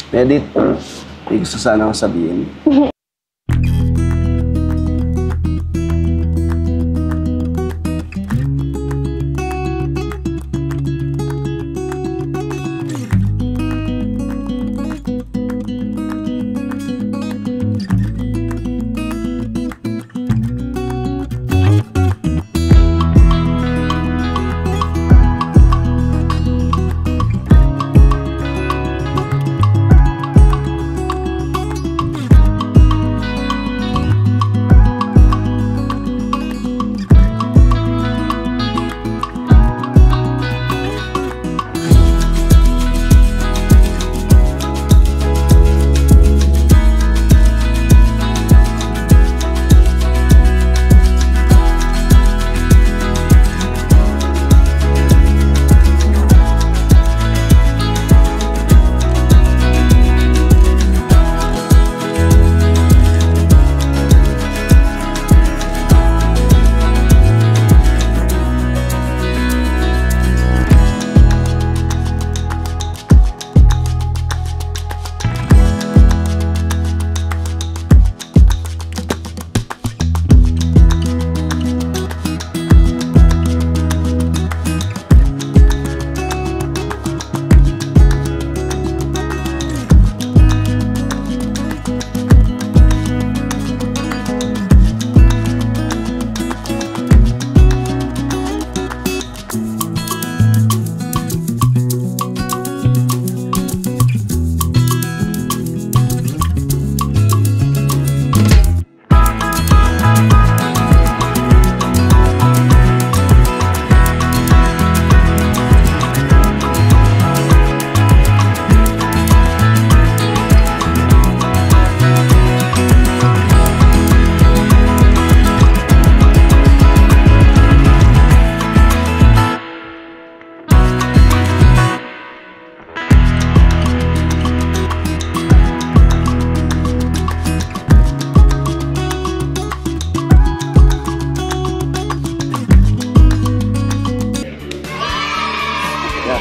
Edit, may gusto sana akong sabihin.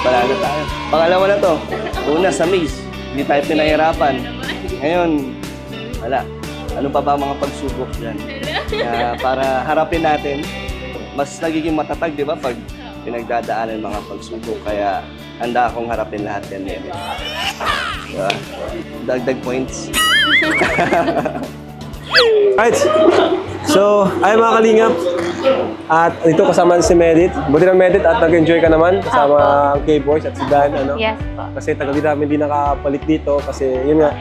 Pala na tayo. Pangalawa na to. Una sa maze. Hindi tayo pinahirapan. Ngayon, wala. Ano pa ba mga pagsubok dyan? Para harapin natin, mas nagiging matatag, di ba? Pag pinagdadaanan mga pagsubok. Kaya handa akong harapin lahat yan. Diba? Dagdag points. Alright. So, ay mga kalingap. At dito kasama si Medit. Buti na Medit at nag-enjoy ka naman kasama ang K-Boys at si Dan. Ano? Yes po. Kasi tagal namin hindi nakapalit dito kasi yun nga,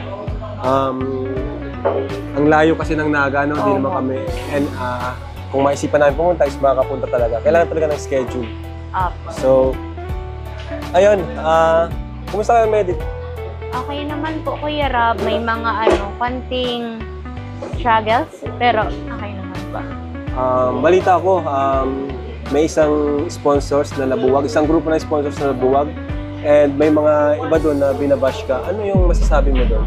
ang layo kasi ng Naga, no? Hindi naman kami. And kung maisipan namin pumunta, is makakapunta talaga. Kailangan talaga ng schedule. So, ayun. Kumusta kayo, Medit? Okay naman po, Kuya Rob. May mga konting struggles, pero okay naman po. Balita ko, may isang sponsors na nabuwag, isang grupo na sponsors na nabuwag, and may mga iba doon na binabash ka. Ano yung masasabi mo doon?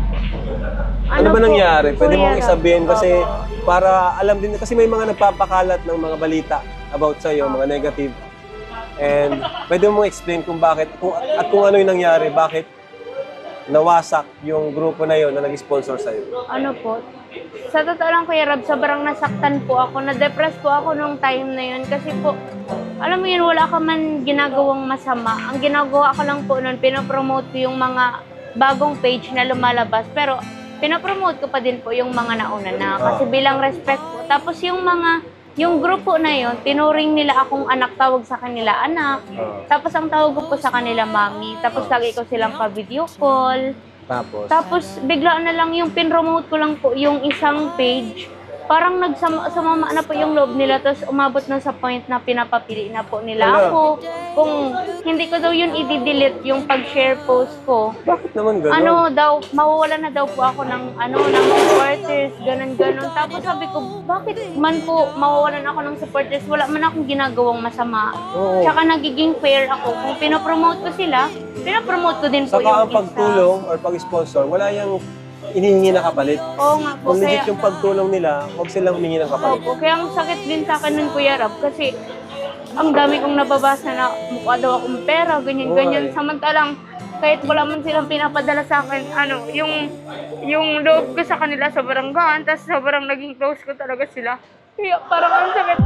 Ano ba nangyari? Pwede mong isabihin kasi para alam din, kasi may mga nagpapakalat ng mga balita about sa'yo, mga negative. And pwede mong explain kung bakit, at kung ano yung nangyari, bakit nawasak yung grupo na yun na nag-sponsor sa'yo. Ano po? Sa totoo lang, Kuya Rob, sobrang nasaktan po ako. Na-depress po ako nung time na yun. Kasi po, alam mo yun, wala ka man ginagawang masama. Ang ginagawa ko lang po nun, pinapromote ko yung mga bagong page na lumalabas. Pero, pinapromote ko pa din po yung mga nauna na. Kasi bilang respect po. Tapos yung grupo na yun, tinuring nila akong anak, tawag sa kanila anak. Tapos ang tawag ko po sa kanila mami. Tapos lagi ko silang pa-video call. Tapos bigla na lang yung pinromote ko lang po yung isang page. Parang nagsama na po yung loob nila. Tapos umabot na sa point na pinapapili na po nila ako. Kung hindi ko daw yun i-delete yung pag-share post ko. Bakit naman gano'n? Ano daw, mawawala na daw po ako ng supporters, ganun-ganun. Tapos sabi ko, bakit man po mawawalan ako ng supporters? Wala man akong ginagawang masama. Tsaka nagiging fair ako. Kung pinapromote ko sila, pinapromote ko din po yung isa. Saka ang pagtulong or pag-sponsor, wala yung inihingi na kapalit. Oo nga po. Kung legit yung pagtulong nila, huwag silang humingi ng kapalit. Opo, kaya ang sakit din sa akin nun, Kuya Rob, kasi ang dami kong nababasa na mukha daw akong pera, ganyan-ganyan. Samantalang, kahit wala man silang pinapadala sa akin, yung loob ko sa kanila sobrang gaan, tapos sobrang naging close ko talaga sila. Kaya parang ang sakit.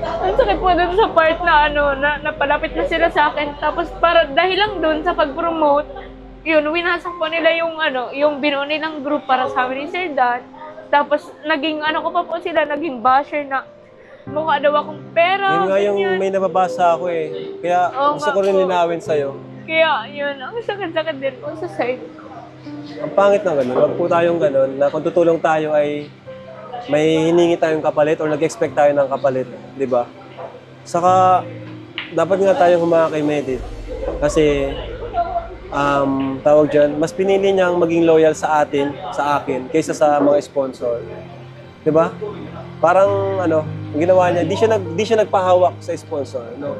Ang sakit po dun sa part na napalapit na sila sa akin. Tapos para dahil lang dun sa pag-promote, yun, winasak po nila yung binuo nilang group para sa amin ni Sir Dan. Tapos naging ko pa po sila, naging basher na mukha daw akong pera. Yun nga yung may nababasa ako eh. Kaya gusto ko rin linawin sa'yo. Kaya yun, ang sakit-sakit din po sa side ko. Ang pangit na ganun. Huwag po tayong ganun na kung tutulong tayo ay may hiningi tayong kapalit or nag-expect tayo ng kapalit. Di ba? Saka, dapat nga tayong humaka kay Medit. Kasi, tawag dyan, mas pinili niyang maging loyal sa akin, kaysa sa mga sponsor. Di ba? Parang, ang ginawa niya, di siya nagpahawak sa sponsor. No?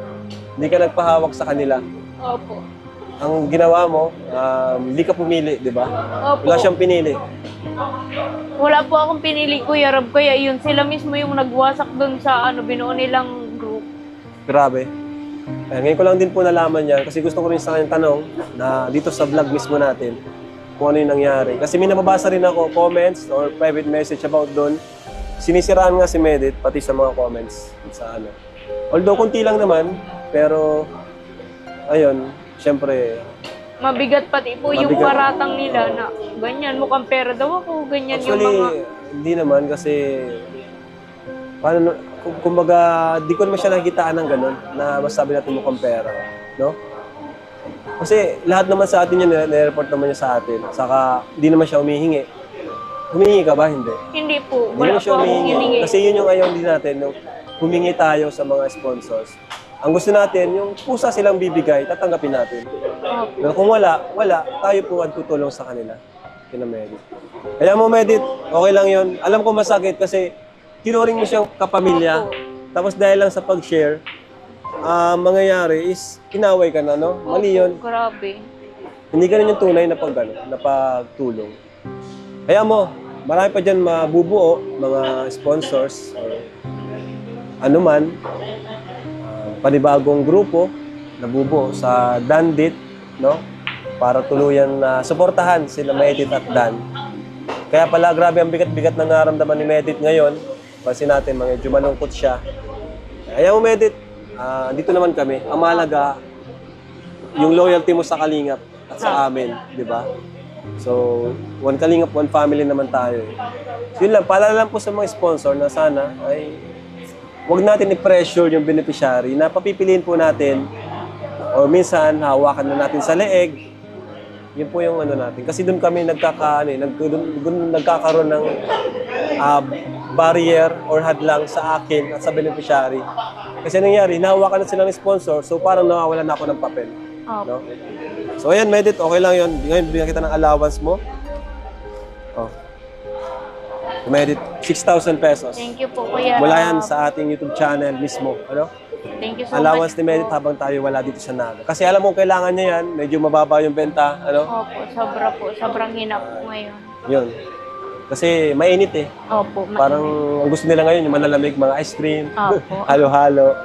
Di ka nagpahawak sa kanila. Opo. Ang ginawa mo, di ka pumili, di ba? Opo. Wala siyang pinili. Wala po akong pinili, Kuya Rob. Kaya yun, sila mismo yung nagwasak dun sa binuo nilang group. Grabe. Ngayon ko lang din po nalaman yan kasi gusto ko rin sa kanyang tanong na dito sa vlog mismo natin kung ano yung nangyari. Kasi may nababasa rin ako comments or private message about doon. Sinisiraan nga si Medit pati sa mga comments sa Although kunti lang naman, pero ayun, syempre Mabigat pati po yung paratang nila na ganyan, mukhang pera daw ako, ganyan actually, yung mga... hindi naman kasi kumbaga, di ko naman siya nakikitaan ng ganun na masabi natin mukhang pera, no? Kasi lahat naman sa atin yun, nire-report naman niya sa atin. Saka, di naman siya humihingi. Humihingi ka ba? Hindi. Hindi po. Hindi Wala naman siya po akong hiningi. Kasi yun yung ayaw din natin, no? Humingi tayo sa mga sponsors. Ang gusto natin, yung pusa silang bibigay, tatanggapin natin. Pero kung wala, tayo po ang tutulong sa kanila. Kina Medit. Kaya mo, Medit, okay lang yun. Alam ko masakit kasi tinuring mo siyang kapamilya. Tapos dahil lang sa pag-share, mangyayari is inaway ka na, no? Mali yun. Grabe. Hindi ganun yung tunay na pagtulong. Kaya mo, marami pa dyan mabubuo, mga sponsors, or anuman, panibagong grupo na bubuo sa Dandit, no? Para tuluyan na suportahan sila Medit at Dan. Kaya pala grabe ang bigat-bigat na nararamdaman ni Medit ngayon. Pansin natin, medyo malungkot siya. Kaya mo Medit, dito naman kami. Ang mahalaga, yung loyalty mo sa Kalingap at sa amin, di ba? So, one Kalingap, one family naman tayo. So, yun lang, paalala lang po sa mga sponsor na sana ay huwag natin i-pressure yung beneficiary na papipiliin po natin o minsan hawakan na natin sa leeg. Yun po yung natin. Kasi doon kami nagkakaroon ng barrier or hadlang sa akin at sa beneficiary. Kasi nangyari, nahawakan na sila ng sponsor, so parang nawawalan na ako ng papel. No? So ayan, Medit, okay lang yun. Ngayon, bigyan kita ng allowance mo. Oh. Medit, 6,000 pesos. Thank you po, Kuya. Mula yan sa ating YouTube channel mismo. Thank you so allowance much ni Medit po. habang tayo wala dito sa Naga. Kasi alam mo, kailangan niya yan. Medyo mababa yung benta. Opo, sobra po. Sobrang hina po ngayon. Yun. Kasi mainit eh. Opo. Parang ang gusto nila ngayon, yung malalamig, mga ice cream, Opo. halo-halo.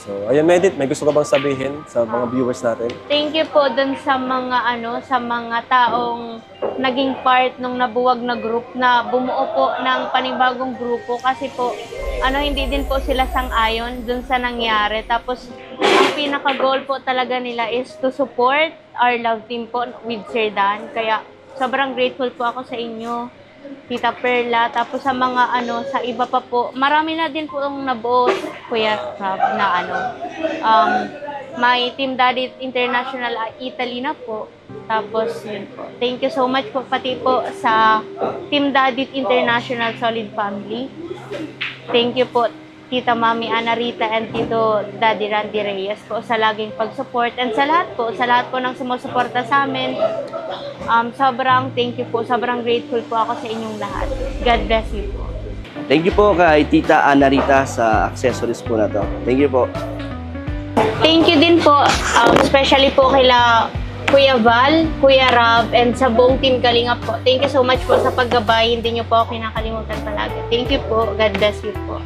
So, ayun Medit, may gusto ka bang sabihin sa mga viewers natin? Thank you po dun sa mga taong naging part nung nabuwag na group na bumuo po ng panibagong grupo kasi po hindi din po sila sang-ayon dun sa nangyari. Tapos ang pinaka-goal po talaga nila is to support our love team po with Sir Dan. Kaya sobrang grateful po ako sa inyo, Tita Perla. Tapos sa mga sa iba pa po, marami na din po ang nabuo, Kuya Rob, na may Team Daddy International Italy na po. Tapos yun po. Thank you so much po pati po sa Team Daddy International Solid Family. Thank you po Tita Mami Ana Rita and Tito Daddy Randy Reyes po sa laging pag-support and sa lahat po ng sumusuporta sa amin. Sobrang thank you po. Sobrang grateful po ako sa inyong lahat. God bless you po. Thank you po kay Tita Ana Rita sa accessories po na to. Thank you po. Thank you din po, especially po kila Kuya Val, Kuya Rob, and sa buong Team Kalingap po. Thank you so much po sa paggabay. Hindi niyo po ako kinakalimutan palagi. Thank you po. God bless you po.